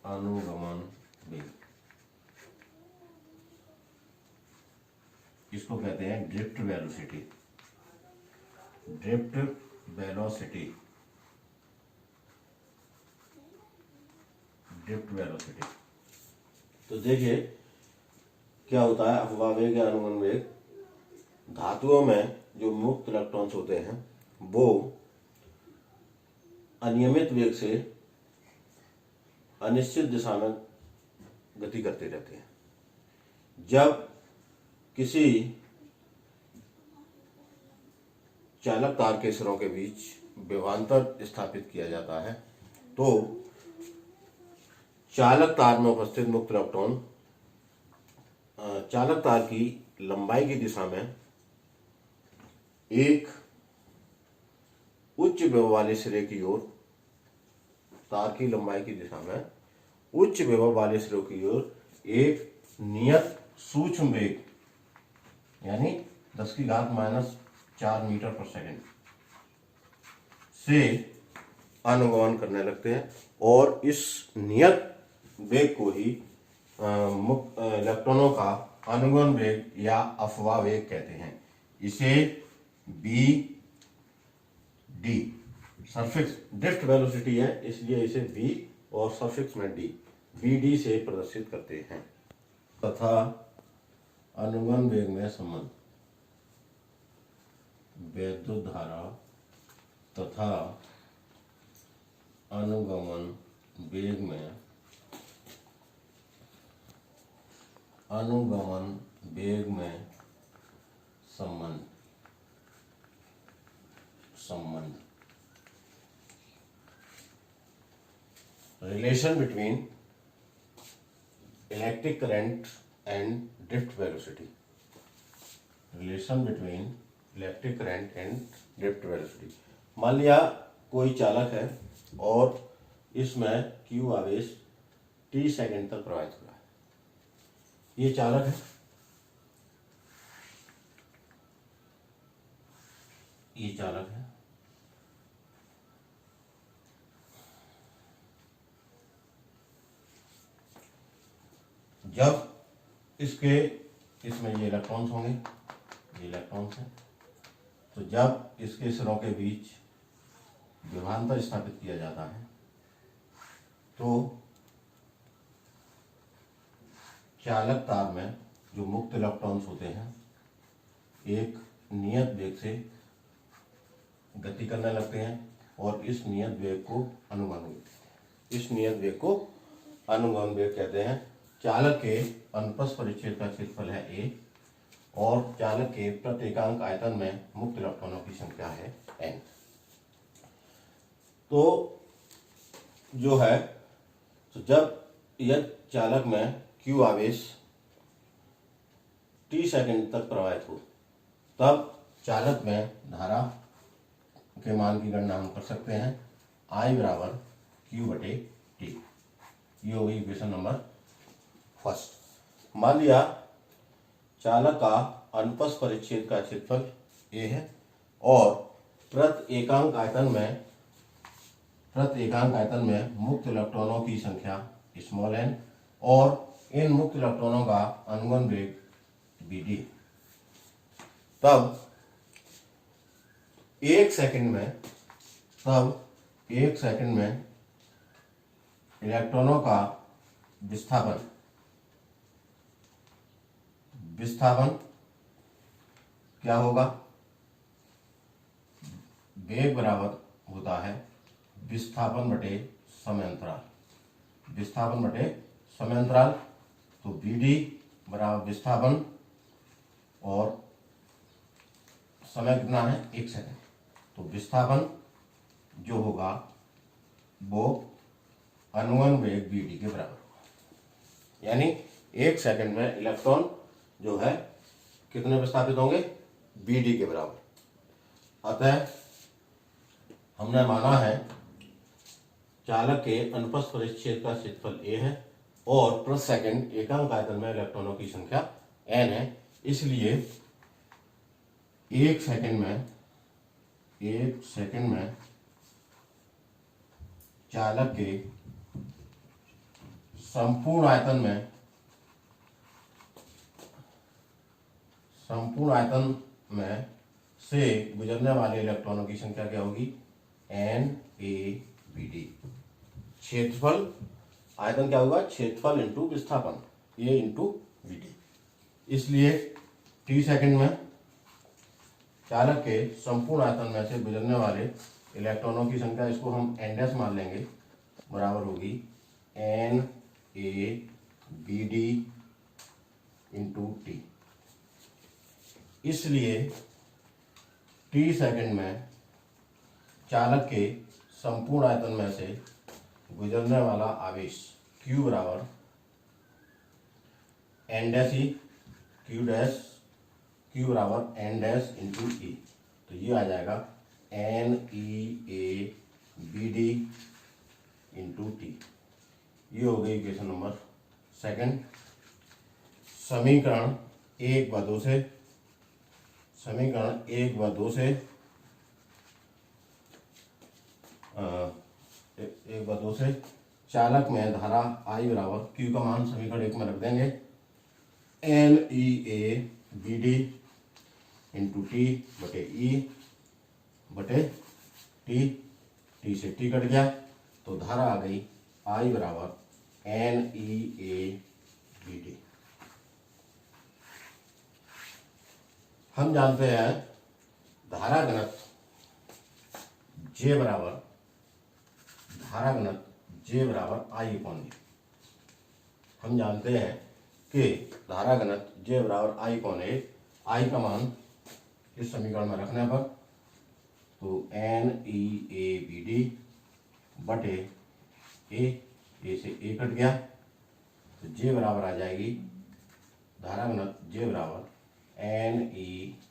अनुगमन वेग, इसको कहते हैं drift velocity. Drift velocity, drift velocity. तो देखिए क्या होता है अफवाह वेग या अनुगमन वेग। धातुओं में जो मुक्त इलेक्ट्रॉन्स होते हैं वो अनियमित वेग से अनिश्चित दिशा में गति करते रहते हैं। जब किसी चालक तार के सिरों के बीच विभवांतर स्थापित किया जाता है तो चालक तार में उपस्थित मुक्त इलेक्ट्रॉन चालक तार की लंबाई की दिशा में एक उच्च विभव वाले सिरे की ओर, तार की लंबाई की दिशा में उच्च विभव वाले सिरे की ओर एक नियत सूक्ष्म वेग यानी 10⁻⁴ मीटर पर सेकंड से अनुगमन करने लगते हैं और इस नियत वेग को ही मुक्त इलेक्ट्रॉनों का अनुगमन वेग या अफवाह वेग कहते हैं। इसे B D suffix drift velocity है इसलिए इसे बी और सफिक्स में डी बी डी से प्रदर्शित करते हैं। तथा अनुगमन वेग में संबंध विद्युत धारा तथा अनुगमन वेग में संबंध relation between electric current and drift velocity. Relation between electric current and drift velocity. मान लिया कोई चालक है और इसमें Q आवेश t सेकंड तक प्रवाहित हो रहा है। ये चालक है, ये चालक है। जब इसमें ये इलेक्ट्रॉन्स होंगे, ये इलेक्ट्रॉन्स हैं, तो जब इसके सिरों के बीच विभवांतर स्थापित किया जाता है तो चालक तार में जो मुक्त इलेक्ट्रॉन्स होते हैं एक नियत वेग से गति करने लगते हैं और इस नियत वेग को अनुगमन वेग कहते हैं। चालक के अनुप्रस्थ परिच्छेद का क्षेत्रफल है a और चालक के प्रत्येकांक आयतन में मुक्त इलेक्ट्रॉनों की संख्या है n। तो जो है तो जब यह चालक में Q आवेश t सेकंड तक प्रवाहित हो तब चालक में धारा के मान की गणना हम कर सकते हैं। I बराबर Q/T। ये होगी इक्वेशन नंबर फर्स्ट। मान लिया चालक का अनुप्रस्थ परिच्छेद का क्षेत्रफल a है और प्रत्येकांक आयतन में मुक्त इलेक्ट्रॉनों की संख्या n और इन मुक्त इलेक्ट्रॉनों का अनुगमन वेग bd। तब एक सेकंड में इलेक्ट्रॉनों का विस्थापन क्या होगा? वेग बराबर होता है विस्थापन बटे समयांतराल। तो bd बराबर विस्थापन और समय कितना है 1 सेकंड। तो विस्थापन जो होगा वो अनुगमन वेग bd के बराबर होगा। यानी 1 सेकंड में इलेक्ट्रॉन जो है कितने विस्थापित होंगे? bd के बराबर। अतः हमने माना है चालक के अनुप्रस्थ परिच्छेद का क्षेत्रफल a है और प्रति सेकंड एकांक आयतन में इलेक्ट्रॉनों की संख्या n है। इसलिए एक सेकंड में चालक के संपूर्ण आयतन में से गुजरने वाले इलेक्ट्रॉनों की संख्या क्या होगी, NaBd। क्षेत्रफल, आयतन क्या होगा, क्षेत्रफल इंटू विस्थापन, A इंटू BD। इसलिए t सेकंड में चालक के संपूर्ण आयतन में से गुजरने वाले इलेक्ट्रॉनों की संख्या, इसको हम n डैश मान लेंगे, बराबर होगी NaBd इंटू टी। इसलिए t सेकंड में चालक के संपूर्ण आयतन में से गुजरने वाला आवेश q बराबर n डैश ई, q बराबर n डैश इंटू ई। तो ये आ जाएगा NeABd इंटू टी। ये हो गई इक्वेशन नंबर सेकंड। समीकरण एक व दो से चालक में धारा I बराबर Q का मान समीकरण एक में रख देंगे, NeABd इंटू टी बटे ई बटे टी। टी से टी कट गया तो धारा आ गई I बराबर NeABd। हम जानते हैं धारा घनत्व J बराबर I/V। हम जानते हैं कि धारा घनत्व J बराबर I/A। I का मान इस समीकरण में रखने पर तो NeABd बटे A से A कट गया तो J बराबर आ जाएगी, धारा घनत्व J बराबर NeABd